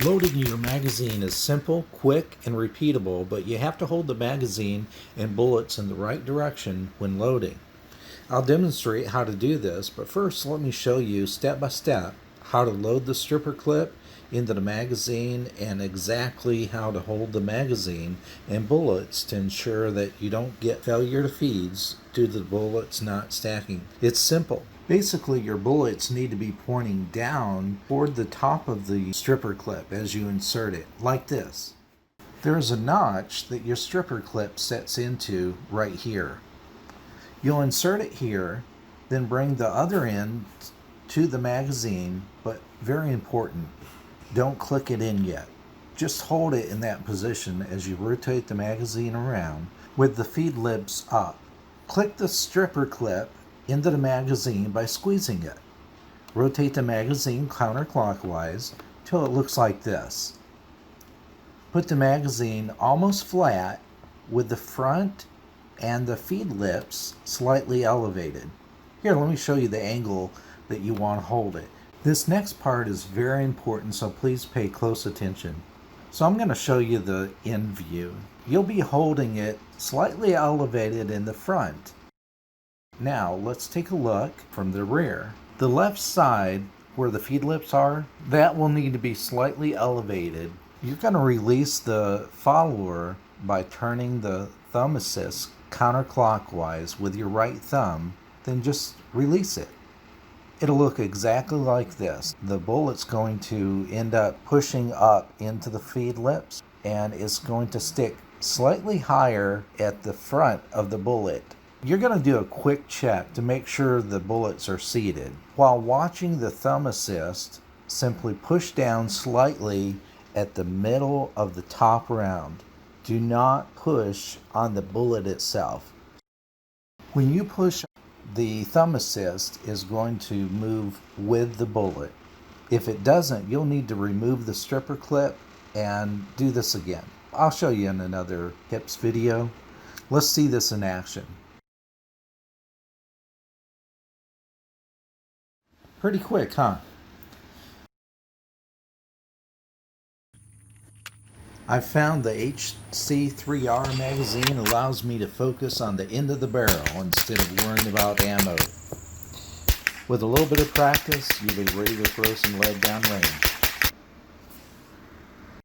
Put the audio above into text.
Loading your magazine is simple, quick, and repeatable, but you have to hold the magazine and bullets in the right direction when loading. I'll demonstrate how to do this, but first let me show you step by step how to load the stripper clip into the magazine and exactly how to hold the magazine and bullets to ensure that you don't get failure to feeds due to the bullets not stacking. It's simple. Basically, your bullets need to be pointing down toward the top of the stripper clip as you insert it, like this. There is a notch that your stripper clip sets into right here. You'll insert it here, then bring the other end to the magazine, but very important, don't click it in yet. Just hold it in that position as you rotate the magazine around with the feed lips up. Click the stripper clip into the magazine by squeezing it. Rotate the magazine counterclockwise till it looks like this. Put the magazine almost flat with the front and the feed lips slightly elevated. Here, let me show you the angle that you want to hold it. This next part is very important, so please pay close attention. So I'm going to show you the end view. You'll be holding it slightly elevated in the front. Now let's take a look from the rear. The left side where the feed lips are, that will need to be slightly elevated. You're going to release the follower by turning the thumb assist counterclockwise with your right thumb, then just release it. It'll look exactly like this. The bullet's going to end up pushing up into the feed lips and it's going to stick slightly higher at the front of the bullet. You're going to do a quick check to make sure the bullets are seated. While watching the thumb assist, simply push down slightly at the middle of the top round. Do not push on the bullet itself. When you push, the thumb assist is going to move with the bullet. If it doesn't, you'll need to remove the stripper clip and do this again. I'll show you in another tips video. Let's see this in action. Pretty quick, huh? I found the HC3r magazine allows me to focus on the end of the barrel instead of worrying about ammo. With a little bit of practice, you'll be ready to throw some lead down range.